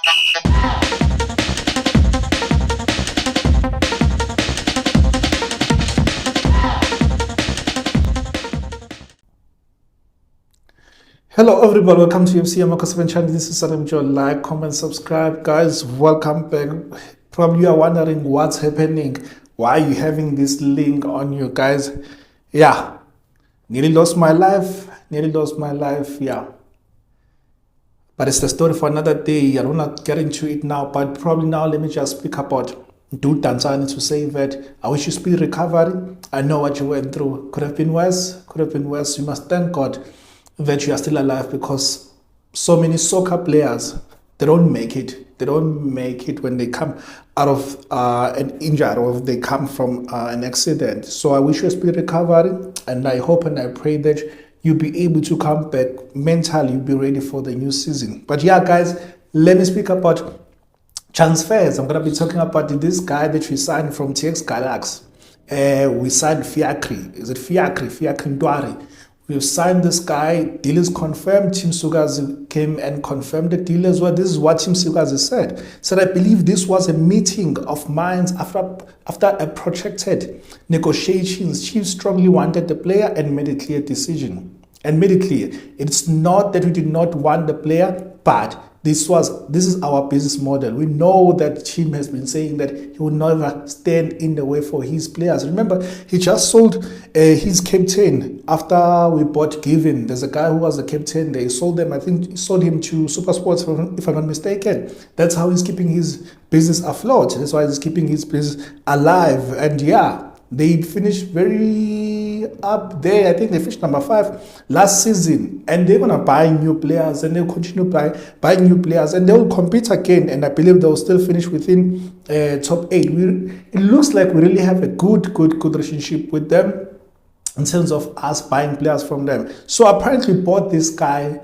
Hello everybody, welcome to UFC Amakhosi channel. This is Salam Joe. Like, comment, subscribe. Guys, welcome back. Probably you are wondering what's happening. Why are you having this link on you guys? Yeah, nearly lost my life. Yeah. But it's the story for another day. I don't want to get into it now, but probably now let me just speak about Dude Tanzania to say that I wish you speed recovery. I know what you went through. Could have been worse. You must thank God that you are still alive, because so many soccer players, they don't make it when they come out of an injury or if they come from an accident. So I wish you a speedy recovery, and I hope and I pray that you'll be able to come back mentally, you'll be ready for the new season. But yeah guys, let me speak about transfers. I'm going to be talking about this guy that we signed from TX Galaxy. We signed Fiacre. Is it Fiacre Ntwari? We've signed this guy. Deal is confirmed. Team Sugazi came and confirmed the deal as well. This is what Team Sugazi said. Said, I believe this was a meeting of minds after a protracted negotiations. Chiefs strongly wanted the player and made a clear decision. And made it clear, it's not that we did not want the player, but this is our business model. We know that Team has been saying that he will never stand in the way for his players. Remember, he just sold his captain after we bought Given. There's a guy who was the captain. They sold them. I think he sold him to Super Sports, if I'm not mistaken. That's how he's keeping his business afloat. That's why he's keeping his business alive. And yeah, they finished very up there. I think they finished number 5 last season, and they're gonna buy new players, and they'll continue buying new players, and they'll compete again. And I believe they'll still finish within top 8. It looks like we really have a good relationship with them in terms of us buying players from them. So apparently, we bought this guy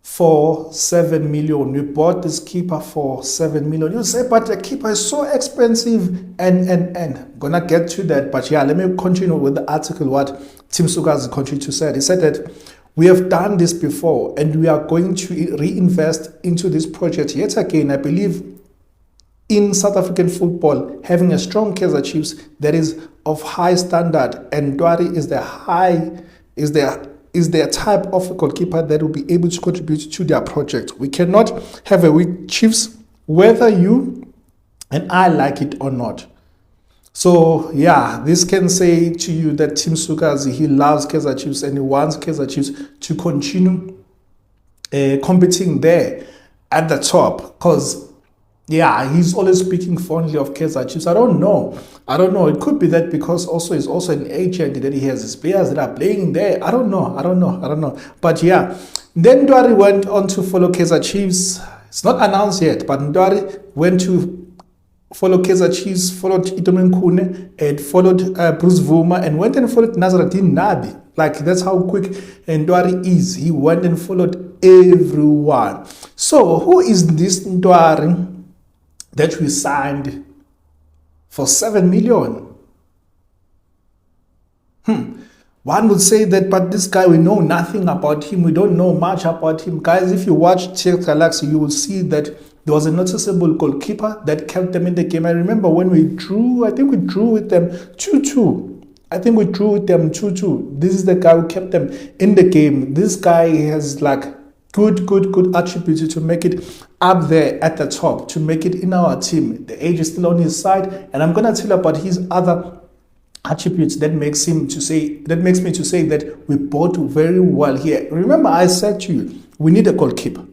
for 7 million. We bought this keeper for 7 million. You say, but the keeper is so expensive, and I'm gonna get to that. But yeah, let me continue with the article. What Team Sugazi continued to say. He said that we have done this before, and we are going to reinvest into this project yet again. I believe in South African football, having a strong Kaizer Chiefs that is of high standard, and Ntwari is their type of a goalkeeper that will be able to contribute to their project. We cannot have a weak Chiefs, whether you and I like it or not. So yeah, this can say to you that Team Sugazi, he loves Kaizer Chiefs, and he wants Kaizer Chiefs to continue competing there at the top, because yeah, he's always speaking fondly of Kaizer Chiefs. I don't know. It could be that because also he's also an agent, that he has his players that are playing there. I don't know. But yeah, then Ntwari went on to follow Kaizer Chiefs. It's not announced yet, but Ntwari went to follow Kaizer Chiefs, followed Khune, and followed Bruce Vuma, and went and followed Nazarudin Nabi. Like, that's how quick Ntwari is. He went and followed everyone. So who is this Ntwari that we signed for 7 million? One would say that, but this guy, we know nothing about him. We don't know much about him. Guys, if you watch TX Galaxy, you will see that there was a noticeable goalkeeper that kept them in the game. I remember when we drew, I think we drew with them 2-2. This is the guy who kept them in the game. This guy has like good attributes to make it up there at the top, to make it in our team. The age is still on his side, and I'm gonna tell you about his other attributes that makes me to say that we bought very well here. Remember, I said to you, we need a goalkeeper.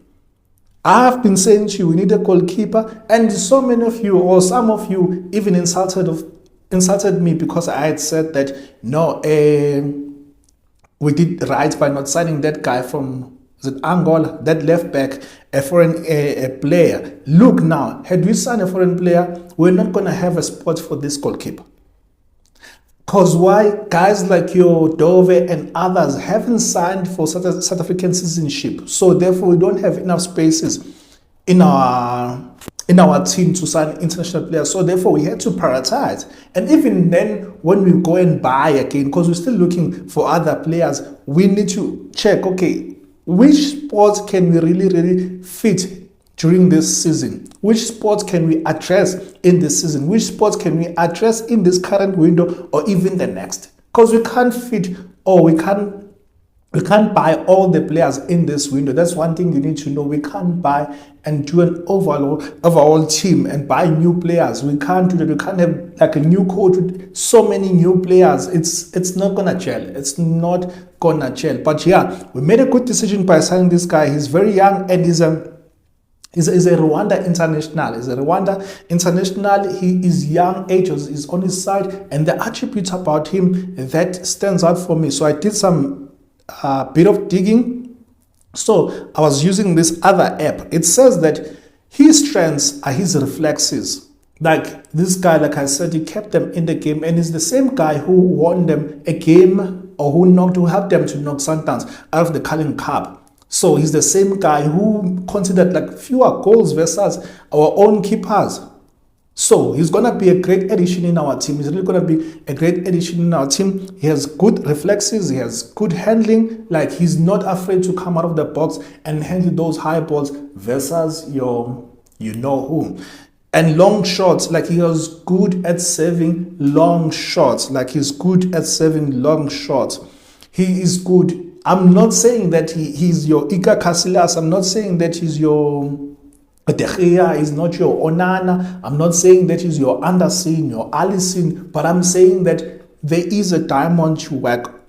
I have been saying to you, we need a goalkeeper, and so many of you, or some of you, even insulted me because I had said that no, we did right by not signing that guy from Angola, that left back, a foreign player. Look now, had we signed a foreign player, we're not going to have a spot for this goalkeeper. Because why? Guys like your Dove and others haven't signed for South African citizenship. So therefore, we don't have enough spaces in our team to sign international players. So therefore, we had to prioritize. And even then, when we go and buy again, because we're still looking for other players, we need to check, okay, which spots can we really fit during this season? Which spots can we address in this season? Which spots can we address in this current window or even the next? Because we can't fit, or we can't buy all the players in this window. That's one thing you need to know. We can't buy and do an overall team and buy new players. We can't do that. We can't have like a new coach with so many new players. It's not gonna gel. It's not gonna gel. But yeah, we made a good decision by signing this guy. He's very young and he's a Rwanda international. He's a Rwanda international. He is young, age is on his side, and the attributes about him that stands out for me. So I did some bit of digging. So I was using this other app. It says that his strengths are his reflexes. Like this guy, like I said, he kept them in the game, and he's the same guy who won them a game, or who helped them to knock Sundowns out of the Carling Cup. So he's the same guy who considered like fewer goals versus our own keepers. So he's going to be a great addition in our team. He's really going to be a great addition in our team. He has good reflexes. He has good handling. Like he's not afraid to come out of the box and handle those high balls versus your you know who. And long shots, like he was good at saving long shots. Like he's good at saving long shots. He is good. I'm not saying that he's your Iker Casillas. I'm not saying that he's your De Gea, he's not your Onana. I'm not saying that he's your Anderson, your Alisson. But I'm saying that there is a diamond to work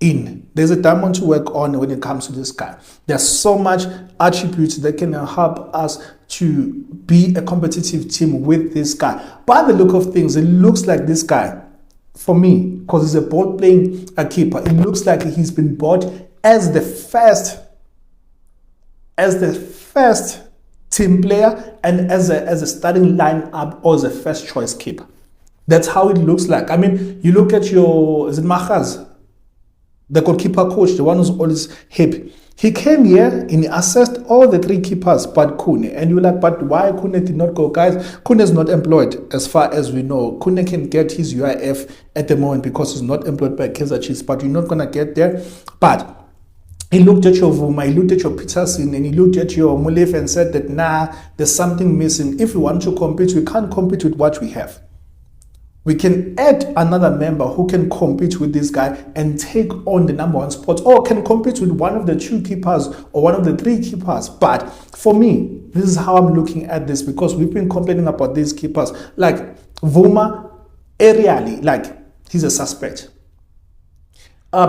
in. There's a diamond to work on when it comes to this guy. There's so much attributes that can help us to be a competitive team with this guy. By the look of things, it looks like this guy, for me, because he's a ball playing keeper, it looks like he's been bought as the first team player and as a starting lineup or as a first choice keeper. That's how it looks like. I mean, you look at is it Machaz, the goalkeeper coach, the one who's always happy. He came here and he assessed all the three keepers but Khune. And you're like, but why Khune did not go? Guys, Khune is not employed as far as we know. Khune can get his UIF at the moment because he's not employed by Kaizer Chiefs, but you're not going to get there. But he looked at your Vuma, he looked at your Peterson, and he looked at your Mulef and said that, nah, there's something missing. If we want to compete, we can't compete with what we have. We can add another member who can compete with this guy and take on the number one spot, or can compete with one of the two keepers or one of the three keepers. But for me, this is how I'm looking at this, because we've been complaining about these keepers. Like Vuma, aerially, like he's a suspect.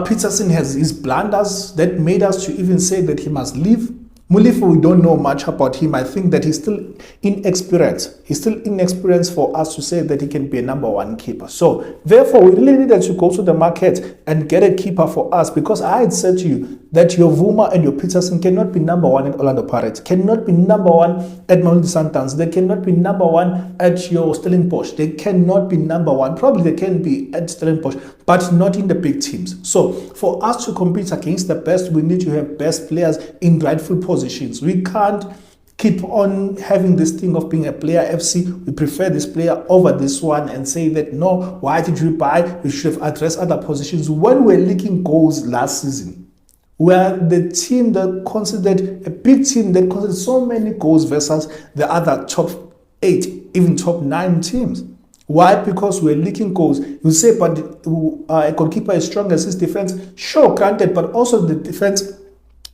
Peterson has his blunders that made us to even say that he must leave. Mulifu, we don't know much about him. I think that he's still inexperienced. He's still inexperienced for us to say that he can be a number one keeper. So, therefore, we really needed to go to the market and get a keeper for us, because I had said to you that your Vuma and your Peterson cannot be number one at Orlando Pirates, cannot be number one at Mamelodi Sundowns, they cannot be number one at your Stellenbosch, they cannot be number one. Probably they can be at Stellenbosch, but not in the big teams. So, for us to compete against the best, we need to have best players in rightful positions. We can't keep on having this thing of being a player FC. We prefer this player over this one and say that, no, why did we buy? We should have addressed other positions. When we're leaking goals last season, we're the team that considered, a big team that considered so many goals versus the other top 8, even top 9 teams. Why? Because we're leaking goals. You say, but a goalkeeper is strong as his defense. Sure, granted, but also the defense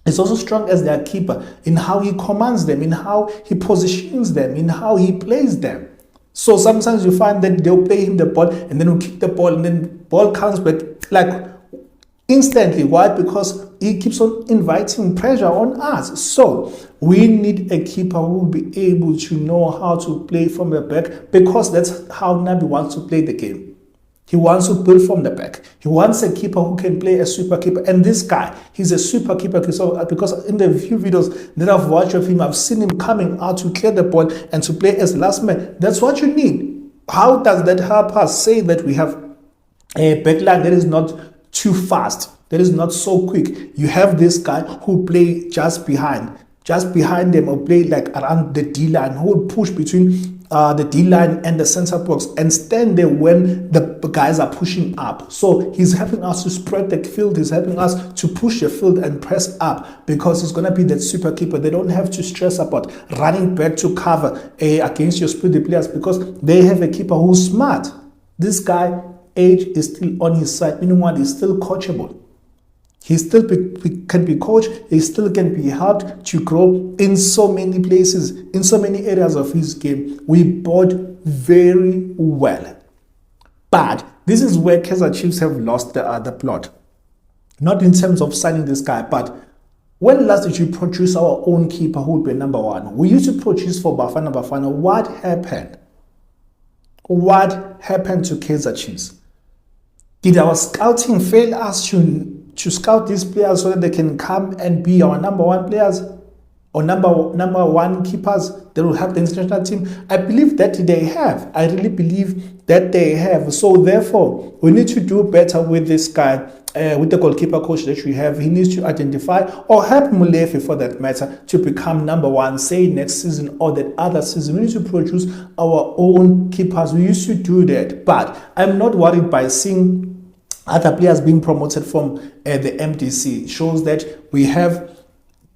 is also strong as their keeper in how he commands them, in how he positions them, in how he plays them. So sometimes you find that they'll play him the ball and then he'll kick the ball and then the ball comes back like instantly. Why? Because he keeps on inviting pressure on us. So we need a keeper who will be able to know how to play from the back, because that's how Nabi wants to play the game. He wants to build from the back. He wants a keeper who can play a super keeper. And this guy, he's a super keeper. So, because in the few videos that I've watched of him, I've seen him coming out to clear the ball and to play as last man. That's what you need. How does that help us say that we have a backline that is not too fast, that is not so quick? You have this guy who play just behind them, or play like around the D line, who will push between the D-line and the center box and stand there when the guys are pushing up. So he's helping us to spread the field. He's helping us to push the field and press up, because he's going to be that super keeper. They don't have to stress about running back to cover against your speedy players, because they have a keeper who's smart. This guy, age is still on his side, meaning what? He's still coachable. He still can be coached. He still can be helped to grow in so many places, in so many areas of his game. We bought very well. But this is where Kaizer Chiefs have lost the plot. Not in terms of signing this guy, but when last did you produce our own keeper who would be number one? We used to produce for Bafana Bafana. What happened? What happened to Kaizer Chiefs? Did our scouting fail us to scout these players so that they can come and be our number one players or number one keepers that will help the international team? I believe that they have. I really believe that they have. So therefore, we need to do better with this guy, with the goalkeeper coach that we have. He needs to identify, or help Mulefi for that matter, to become number one, say next season or that other season. We need to produce our own keepers. We used to do that. But I'm not worried by seeing other players being promoted from the MDC. It shows that we have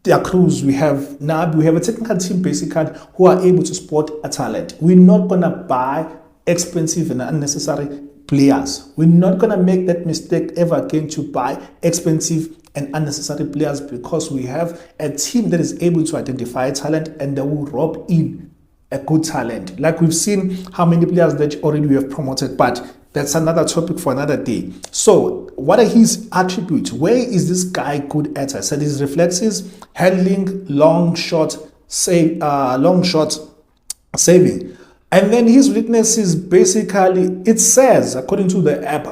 their crews, we have a technical team basically who are able to spot a talent. We're not going to buy expensive and unnecessary players. We're not going to make that mistake ever again, to buy expensive and unnecessary players, because we have a team that is able to identify talent and they will rob in a good talent. Like we've seen how many players that already we have promoted, but that's another topic for another day. So what are his attributes? Where is this guy good at? I said his reflexes, handling, long shot saving. And then his weaknesses, basically, it says, according to the app,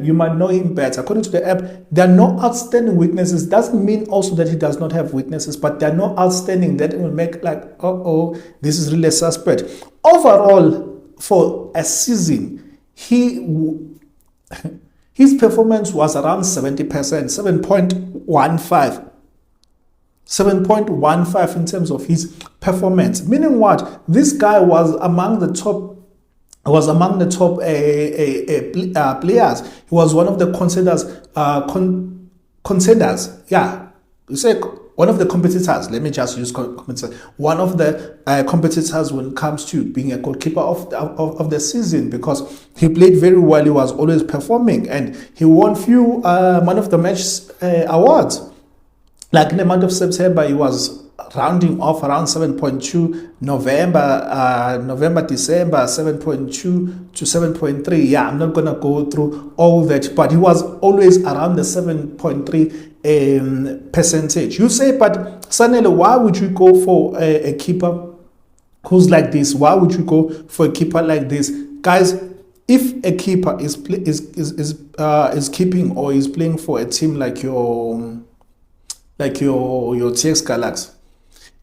you might know him better. According to the app, there are no outstanding weaknesses. Doesn't mean also that he does not have weaknesses, but there are no outstanding that will make like, this is really suspect. Overall, for a season, his performance was around 70%, 7.15 in terms of his performance. Meaning what? This guy was among the top players. He was one of the contenders. Yeah, you say one of the competitors. Let me just use competitors. One of the competitors when it comes to being a goalkeeper of the season, because he played very well. He was always performing, and he won few man of the match awards. Like in the month of September, he was rounding off around 7.2. November, December, 7.2 to 7.3. Yeah, I'm not gonna go through all that, but he was always around the 7.3 percentage. You say, but Sanele, why would you go for a keeper who's like this? Why would you go for a keeper like this, guys? If a keeper is keeping or is playing for a team like your TX Galaxy,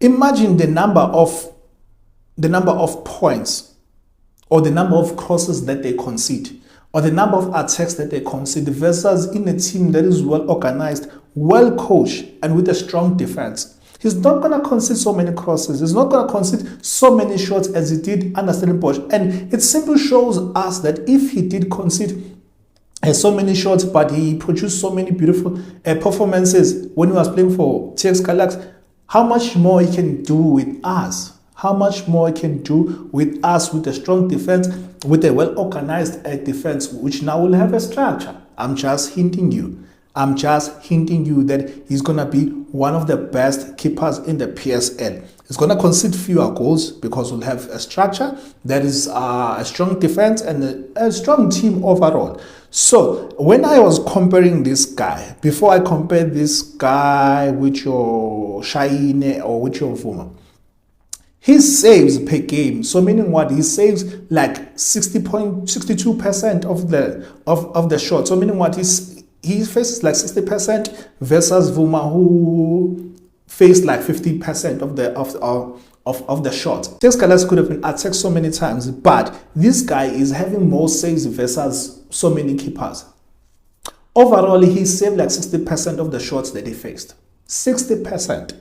imagine the number of points, or the number of crosses that they concede, or the number of attacks that they concede, versus in a team that is well organized, well coached, and with a strong defense. He's not going to concede so many crosses. He's not going to concede so many shots as he did under Stellenbosch. And it simply shows us that if he did concede so many shots, but he produced so many beautiful performances when he was playing for TX Galaxy, how much more he can do with us. How much more he can do with us, with a strong defense, with a well-organized defense, which now will have a structure. I'm just hinting you that he's going to be one of the best keepers in the PSL. He's going to concede fewer goals because we'll have a structure that is a strong defense and a strong team overall. So when I was comparing this guy, before I compared this guy with your Shine or with your Vuma, his saves per game, so meaning what? He saves like 62% of the shot. So meaning what? He faces like 60% versus Vuma, who faced like 50% of the shot. TX Galaxy could have been attacked so many times, but this guy is having more saves versus so many keepers. Overall, he saved like 60% of the shots that he faced. 60%.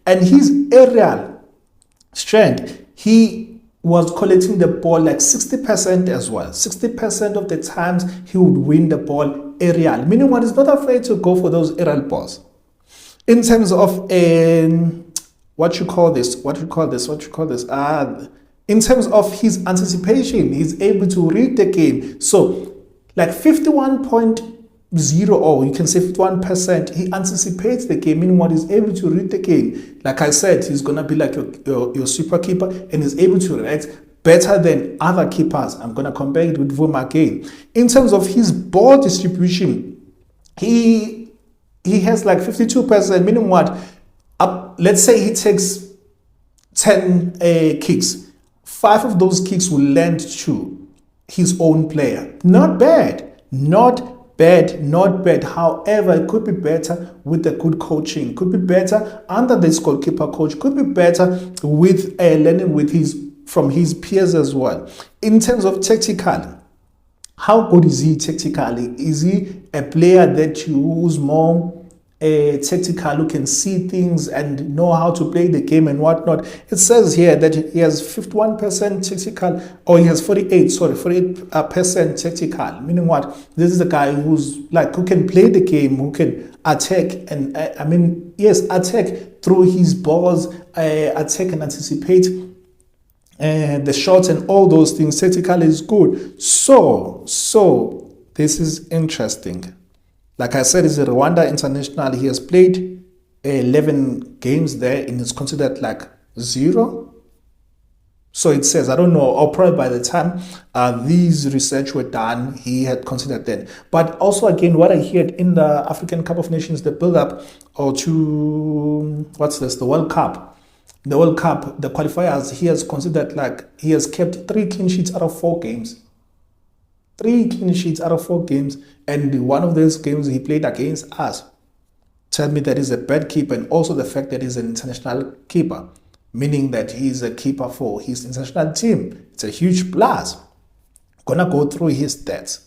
And his aerial strength, he was collecting the ball like 60% as well. 60% of the times he would win the ball aerial, meaning one is not afraid to go for those aerial balls. In terms of what you call this, in terms of his anticipation, he's able to read the game. So like 51.0, or you can say 51%, he anticipates the game, meaning what he's able to read the game. Like I said, he's gonna be like your super keeper, and he's able to react better than other keepers. I'm gonna compare it with Vuma again. In terms of his ball distribution, he has like 52%, meaning what? Let's say he takes 10 kicks. 5 of those kicks will land to his own player. Not bad. However, it could be better with the good coaching. Could be better under this goalkeeper coach. Could be better with learning from his peers as well. In terms of tactical, how good is he tactically? Is he a player that who's more tactical, who can see things and know how to play the game and whatnot? It says here that he has 51% tactical, or he has 48% tactical, meaning what? This is a guy who can play the game, who can attack, and attack through his balls, attack and anticipate the shots and all those things. Tactical is good. So this is interesting. Like I said, he's a Rwanda international. He has played 11 games there, and it's considered like 0. So it says, I don't know, or probably by the time these research were done, he had considered then. But also, again, what I heard in the African Cup of Nations, the build-up to, the World Cup. The World Cup, the qualifiers, he has considered he has kept 3 clean sheets out of 4 games. 3 clean sheets out of 4 games, and one of those games he played against us. Tell me that he's a bad keeper, and also the fact that he's an international keeper, meaning that he's a keeper for his international team. It's a huge plus. Gonna go through his stats.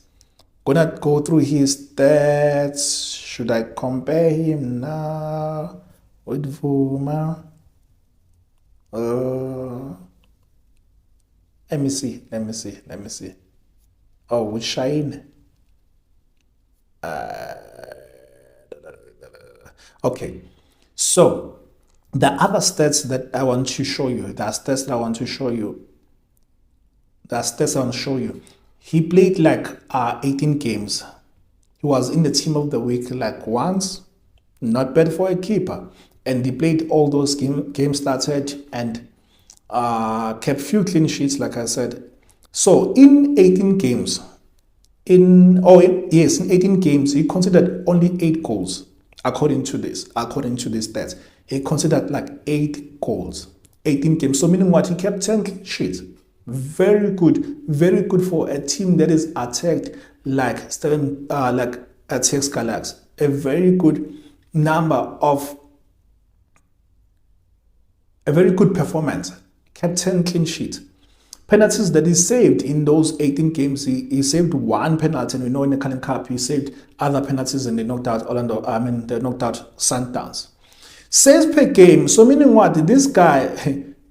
Should I compare him now with Vuma? Let me see. Oh, with Shine. Okay. So the other stats that I want to show you, he played 18 games. He was in the team of the week once. Not bad for a keeper. And he played all those games started and kept few clean sheets, like I said. So in 18 games, in 18 games, he considered only 8 goals, according to this stats. He considered 8 goals, 18 games. So meaning what? He kept 10 clean sheets. Very good for a team that is attacked attacks Galaxy. A very good performance. Kept 10 clean sheets. Penalties that he saved in those 18 games, he saved 1 penalty, and we know in the Carling Cup he saved other penalties, and they knocked out they knocked out Sundowns. Saves per game, so meaning what? This guy,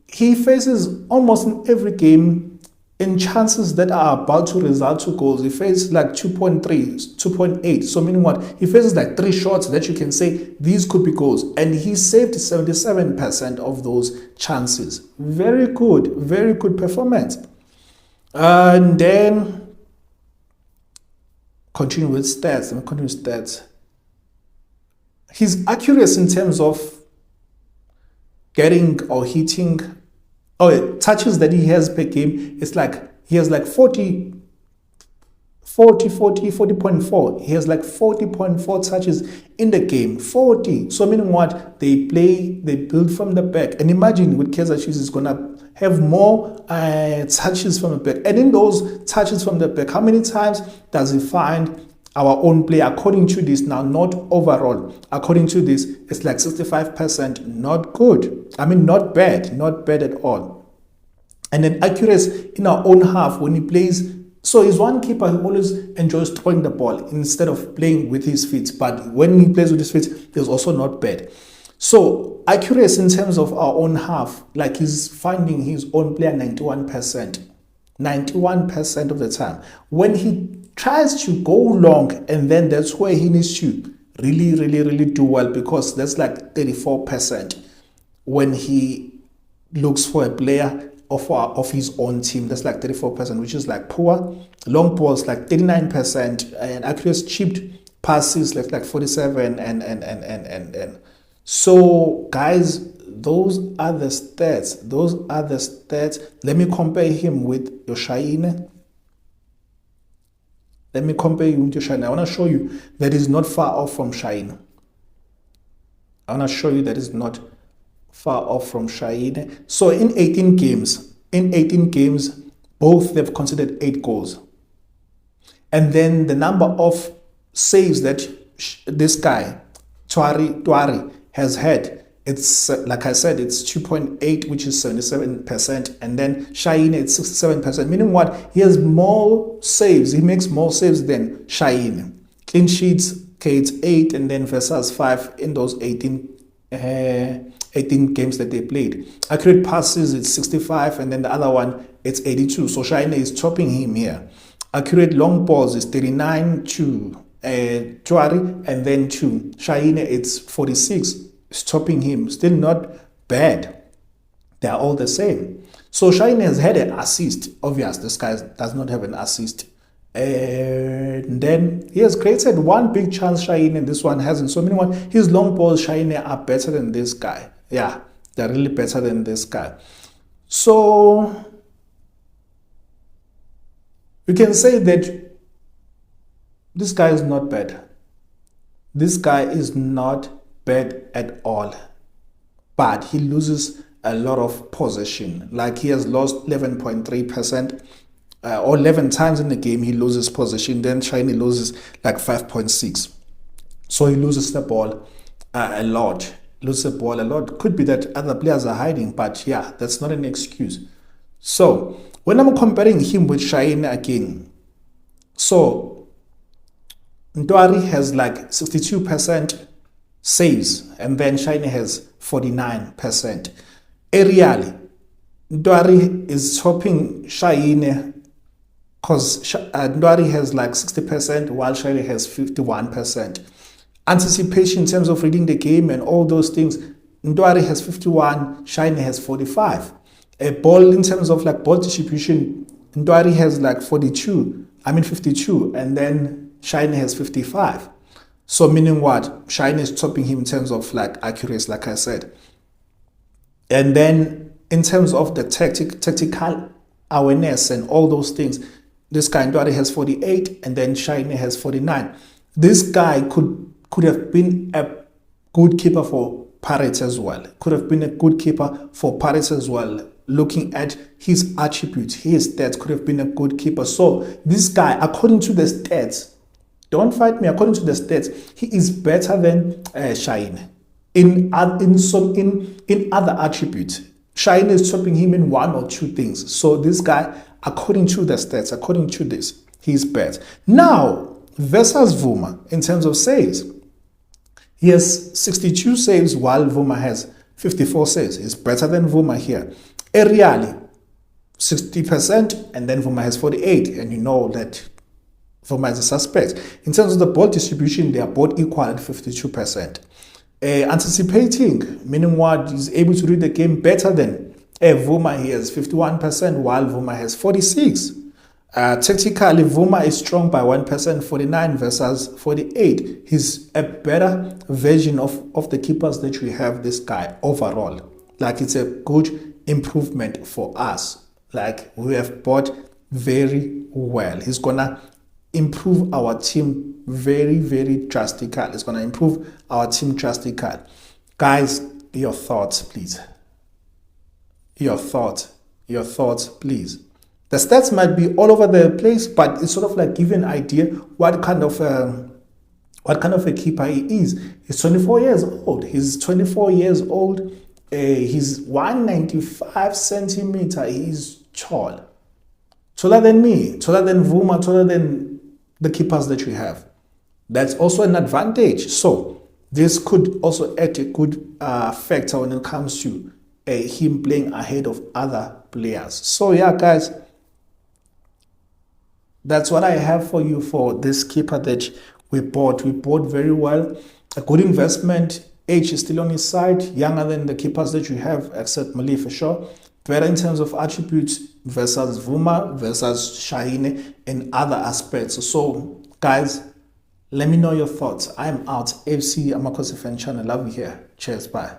he faces almost in every game in chances that are about to result to goals. He faces 2.3, 2.8. So meaning what? He faces 3 shots that you can say these could be goals, and he saved 77% of those chances. Very good performance. And then continue with stats. His accuracy in terms of getting or hitting touches that he has per game is he has 40.4. He has 40.4 touches in the game. 40. So meaning what? They build from the back. And imagine with Kaizer Chiefs is gonna have more touches from the back. And in those touches from the back, how many times does he find our own player? According to this now, not overall. According to this, it's 65%. Not good. Not bad at all. And then accuracy in our own half when he plays. So he's one keeper who always enjoys throwing the ball instead of playing with his feet. But when he plays with his feet, it's also not bad. So accuracy in terms of our own half, like he's finding his own player 91%. 91% of the time. When he tries to go long, and then that's where he needs to really do well, because that's like 34% when he looks for a player of his own team. That's like 34%, which is like poor. Long balls like 39%, and accuracy chipped passes like 47, and so guys, those are the stats. Those are the stats. Let me compare him with Yoshine. Let me compare you with Yoshine. I want to show you that is not far off from Shine. I want to show you that is not far off from Shine. So in 18 games, both they've considered 8 goals. And then the number of saves that this guy, Ntwari, has had, it's like I said, it's 2.8, which is 77%, and then Shine it's 67%. Meaning what? He has more saves. He makes more saves than Shine. Clean sheets, okay, it's 8, and then versus 5 in those 18 games that they played. Accurate passes, it's 65, and then the other one, it's 82. So Shine is topping him here. Accurate long balls is 39 to Ntwari, and then to Shine it's 46, stopping him. Still not bad. They are all the same. So Shine has had an assist. Obvious, this guy does not have an assist. And then he has created one big chance, Shine, and this one hasn't. So meaning what? His long balls, Shine, are better than this guy. Yeah, they're really better than this guy. So you can say that this guy is not bad. This guy is not bad at all. But he loses a lot of possession. Like he has lost 11.3%, or 11 times in the game he loses possession. Then Shiny loses like 5.6. So he loses the ball a lot. Loses the ball a lot. Could be that other players are hiding, but yeah, that's not an excuse. So when I'm comparing him with Shine again, so Ntwari has like 62% saves, and then Shine has 49%. Aerially, Ntwari is topping Shine because Ntwari has like 60%, while Shine has 51%. Anticipation in terms of reading the game and all those things, Ntwari has 51, Shine has 45. A ball in terms of like ball distribution, Ntwari has like 52, and then Shine has 55. So meaning what? Shine is topping him in terms of like accuracy, like I said. And then in terms of the tactical awareness and all those things, this guy Ntwari has 48, and then Shine has 49. This guy could have been a good keeper for Pirates as well. Could have been a good keeper for Pirates as well. Looking at his attributes, his stats, could have been a good keeper. So this guy, according to the stats, don't fight me, according to the stats, he is better than Shine in other attributes. Shine is topping him in 1 or 2 things. So this guy, according to the stats, according to this, he's better. Now, versus Vuma, in terms of saves, he has 62 saves while Vuma has 54 saves. He's better than Vuma here. Aerially, 60%, and then Vuma has 48, and you know that Vuma is a suspect. In terms of the ball distribution, they are both equal at 52%. Anticipating, meaning what, is able to read the game better than Vuma. He has 51%, while Vuma has 46. Tactically, Vuma is strong by 1%, 49 versus 48. He's a better version of the keepers that we have, this guy, overall. Like, it's a good improvement for us. Like, we have bought very well. He's gonna improve our team very drastically. It's gonna improve our team drastically. Guys, your thoughts, please. Your thoughts, please. The stats might be all over the place, but it's sort of like give you an idea what kind of a keeper he is. He's 24 years old. He's 24 years old. He's 195 centimeter. He's tall. Taller than me, taller than Vuma, taller than the keepers that we have. That's also an advantage. So this could also add a good factor when it comes to him playing ahead of other players. So yeah, guys, that's what I have for you for this keeper that we bought. We bought very well. A good investment. Age is still on his side, younger than the keepers that you have, except Mali for sure. Better in terms of attributes versus Vuma, versus Shahine, and other aspects. So, guys, let me know your thoughts. I'm out. FC Amakhosi fan channel. Love you here. Cheers. Bye.